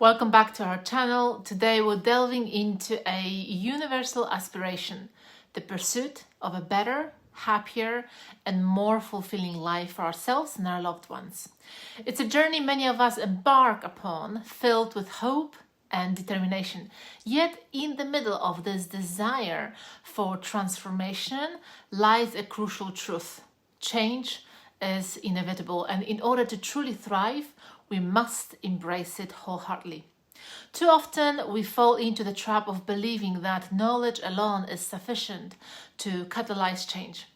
Welcome back to our channel. Today we're delving into a universal aspiration, the pursuit of a better, happier, and more fulfilling life for ourselves and our loved ones. It's a journey many of us embark upon, filled with hope and determination. Yet in the middle of this desire for transformation lies a crucial truth. Change is inevitable, and in order to truly thrive, we must embrace it wholeheartedly. Too often we fall into the trap of believing that knowledge alone is sufficient to catalyze change.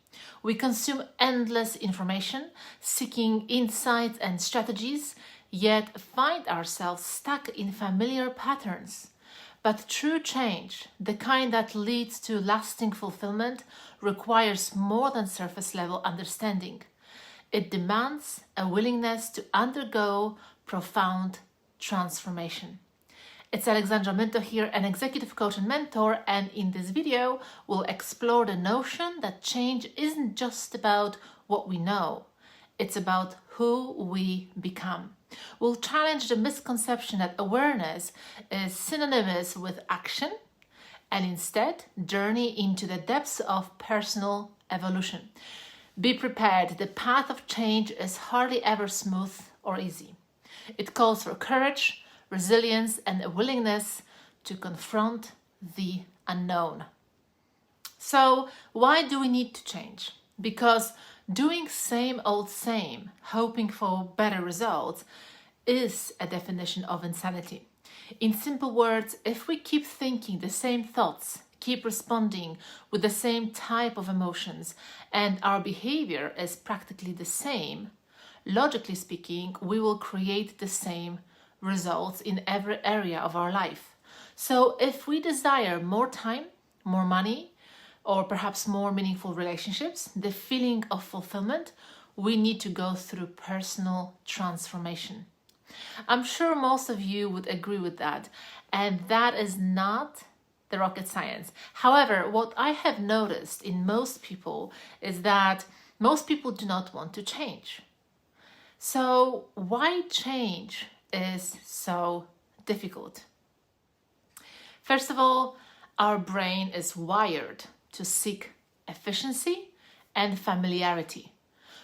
We consume endless information, seeking insights and strategies, yet find ourselves stuck in familiar patterns. But true change, the kind that leads to lasting fulfillment, requires more than surface level understanding. It demands a willingness to undergo profound transformation. It's Aleksandra here, an executive coach and mentor, and in this video, we'll explore the notion that change isn't just about what we know, it's about who we become. We'll challenge the misconception that awareness is synonymous with action, and instead journey into the depths of personal evolution. Be prepared, the path of change is hardly ever smooth or easy. It calls for courage, resilience, and a willingness to confront the unknown. So, why do we need to change? Because doing same old same, hoping for better results, is a definition of insanity. In simple words, if we keep thinking the same thoughts, keep responding with the same type of emotions, and our behavior is practically the same, logically speaking, we will create the same results in every area of our life. So if we desire more time, more money, or perhaps more meaningful relationships, the feeling of fulfillment, we need to go through personal transformation. I'm sure most of you would agree with that, and that is not the rocket science. However, what I have noticed in most people is that most people do not want to change. So why change is so difficult? First of all, our brain is wired to seek efficiency and familiarity.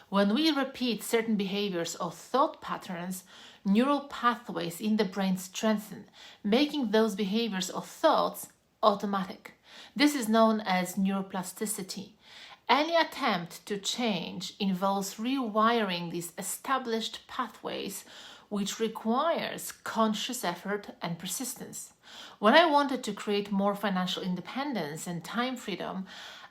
When we repeat certain behaviors or thought patterns, neural pathways in the brain strengthen, making those behaviors or thoughts automatic. This is known as neuroplasticity. Any attempt to change involves rewiring these established pathways, which requires conscious effort and persistence. When I wanted to create more financial independence and time freedom,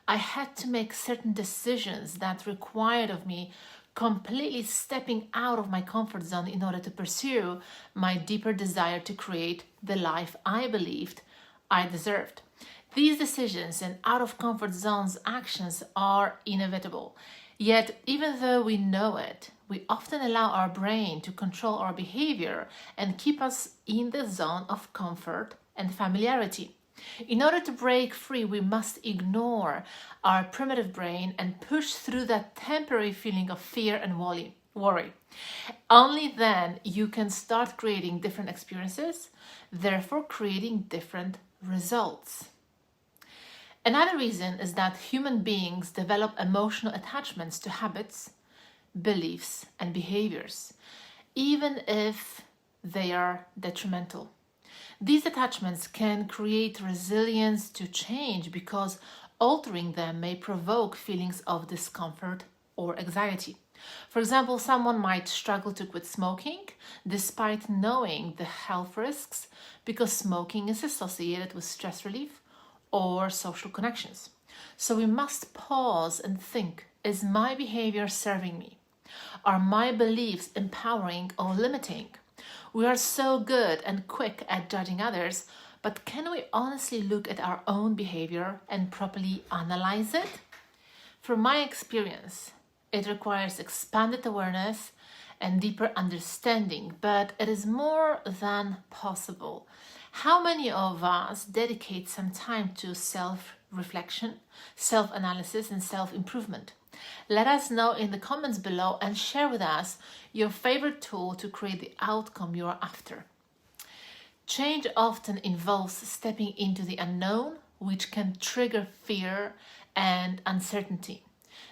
I had to make certain decisions that required of me completely stepping out of my comfort zone in order to pursue my deeper desire to create the life I believed I deserved. These decisions and out of comfort zones actions are inevitable. Yet, even though we know it, we often allow our brain to control our behavior and keep us in the zone of comfort and familiarity. In order to break free, we must ignore our primitive brain and push through that temporary feeling of fear and worry. Only then you can start creating different experiences, therefore creating different results. Another reason is that human beings develop emotional attachments to habits, beliefs, and behaviors, even if they are detrimental. These attachments can create resilience to change because altering them may provoke feelings of discomfort or anxiety. For example, someone might struggle to quit smoking despite knowing the health risks because smoking is associated with stress relief or social connections. So we must pause and think, is my behavior serving me? Are my beliefs empowering or limiting? We are so good and quick at judging others, but can we honestly look at our own behavior and properly analyze it? From my experience, it requires expanded awareness and deeper understanding, but it is more than possible. How many of us dedicate some time to self-reflection, self-analysis, and self-improvement? Let us know in the comments below and share with us your favorite tool to create the outcome you are after. Change often involves stepping into the unknown, which can trigger fear and uncertainty.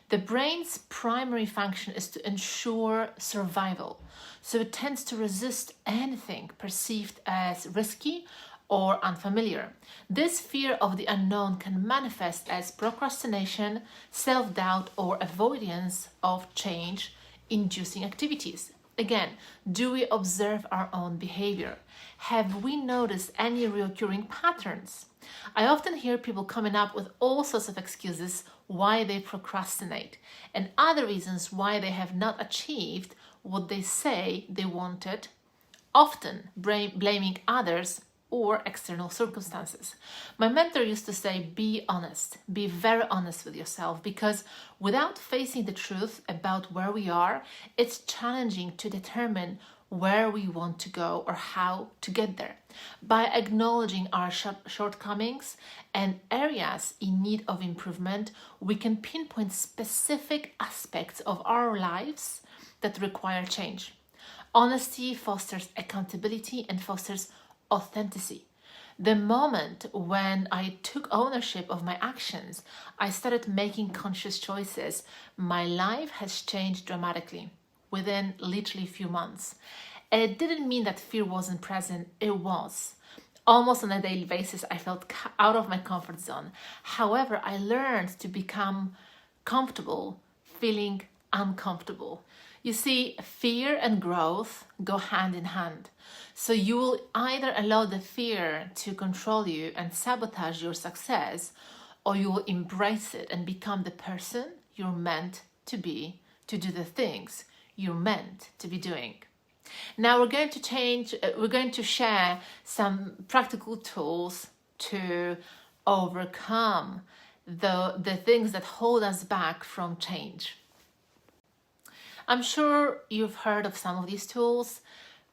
The brain's primary function is to ensure survival, so it tends to resist anything perceived as risky or unfamiliar. This fear of the unknown can manifest as procrastination, self-doubt, or avoidance of change-inducing activities. Again, do we observe our own behavior? Have we noticed any recurring patterns? I often hear people coming up with all sorts of excuses why they procrastinate and other reasons why they have not achieved what they say they wanted, often blaming others or external circumstances. My mentor used to say, be honest, be very honest with yourself, because without facing the truth about where we are, it's challenging to determine where we want to go or how to get there. By acknowledging our shortcomings and areas in need of improvement, we can pinpoint specific aspects of our lives that require change. Honesty fosters accountability and fosters authenticity. The moment when I took ownership of my actions, I started making conscious choices. My life has changed dramatically within literally a few months. And it didn't mean that fear wasn't present, it was. Almost on a daily basis, I felt out of my comfort zone. However, I learned to become comfortable feeling uncomfortable. You see, fear and growth go hand in hand. So you will either allow the fear to control you and sabotage your success, or you will embrace it and become the person you're meant to be, to do the things you're meant to be doing. Now we're going to share some practical tools to overcome the things that hold us back from change. I'm sure you've heard of some of these tools,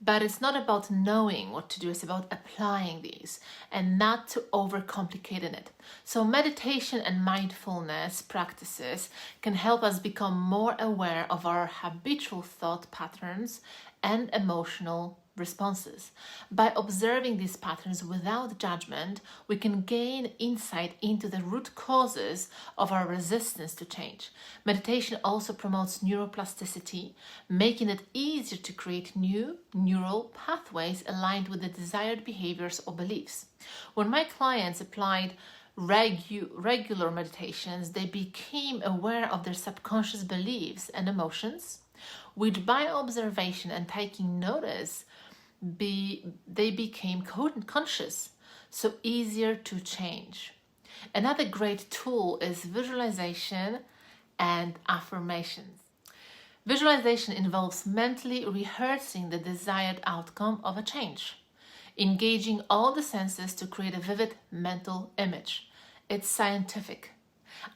but it's not about knowing what to do, it's about applying these and not to overcomplicate it. So meditation and mindfulness practices can help us become more aware of our habitual thought patterns and emotional responses. By observing these patterns without judgment, we can gain insight into the root causes of our resistance to change. Meditation also promotes neuroplasticity, making it easier to create new neural pathways aligned with the desired behaviors or beliefs. When my clients applied regular meditations, they became aware of their subconscious beliefs and emotions, which by observation and taking notice, they became conscious, so easier to change. Another great tool is visualization and affirmations. Visualization involves mentally rehearsing the desired outcome of a change, engaging all the senses to create a vivid mental image. It's scientific.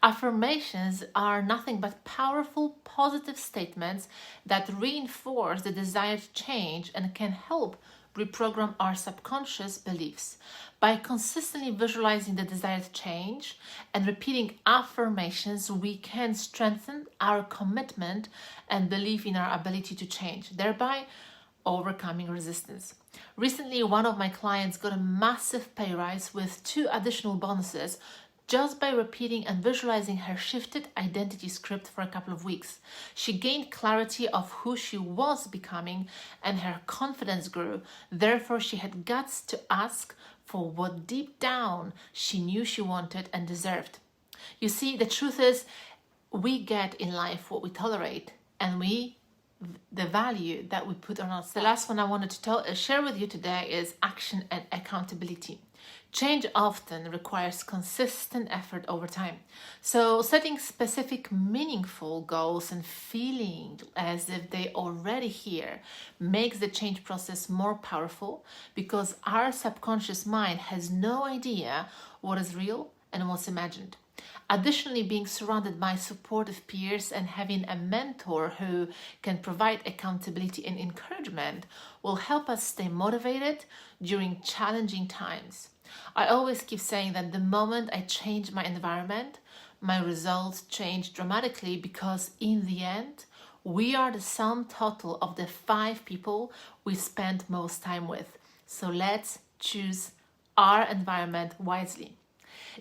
Affirmations are nothing but powerful, positive statements that reinforce the desired change and can help reprogram our subconscious beliefs. By consistently visualizing the desired change and repeating affirmations, we can strengthen our commitment and belief in our ability to change, thereby overcoming resistance. Recently, one of my clients got a massive pay rise with 2 additional bonuses just by repeating and visualizing her shifted identity script for a couple of weeks. She gained clarity of who she was becoming and her confidence grew. Therefore, she had guts to ask for what deep down she knew she wanted and deserved. You see, the truth is, we get in life what we tolerate, and the value that we put on us. The last one I wanted to share with you today is action and accountability. Change often requires consistent effort over time. So setting specific, meaningful goals and feeling as if they already here makes the change process more powerful, because our subconscious mind has no idea what is real and what's imagined. Additionally, being surrounded by supportive peers and having a mentor who can provide accountability and encouragement will help us stay motivated during challenging times. I always keep saying that the moment I change my environment, my results change dramatically, because in the end, we are the sum total of the 5 people we spend most time with. So let's choose our environment wisely.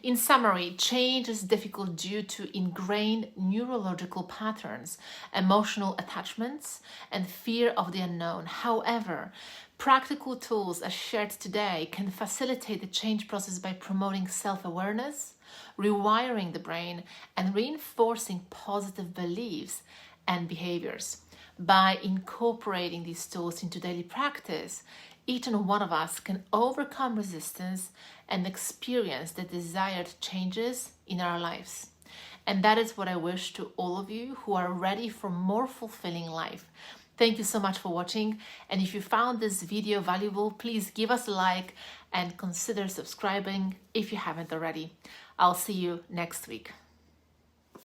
In summary, change is difficult due to ingrained neurological patterns, emotional attachments, and fear of the unknown. However, practical tools as shared today can facilitate the change process by promoting self-awareness, rewiring the brain, and reinforcing positive beliefs and behaviors. By incorporating these tools into daily practice, each and one of us can overcome resistance and experience the desired changes in our lives. And that is what I wish to all of you who are ready for more fulfilling life. Thank you so much for watching. And if you found this video valuable, please give us a like and consider subscribing if you haven't already. I'll see you next week.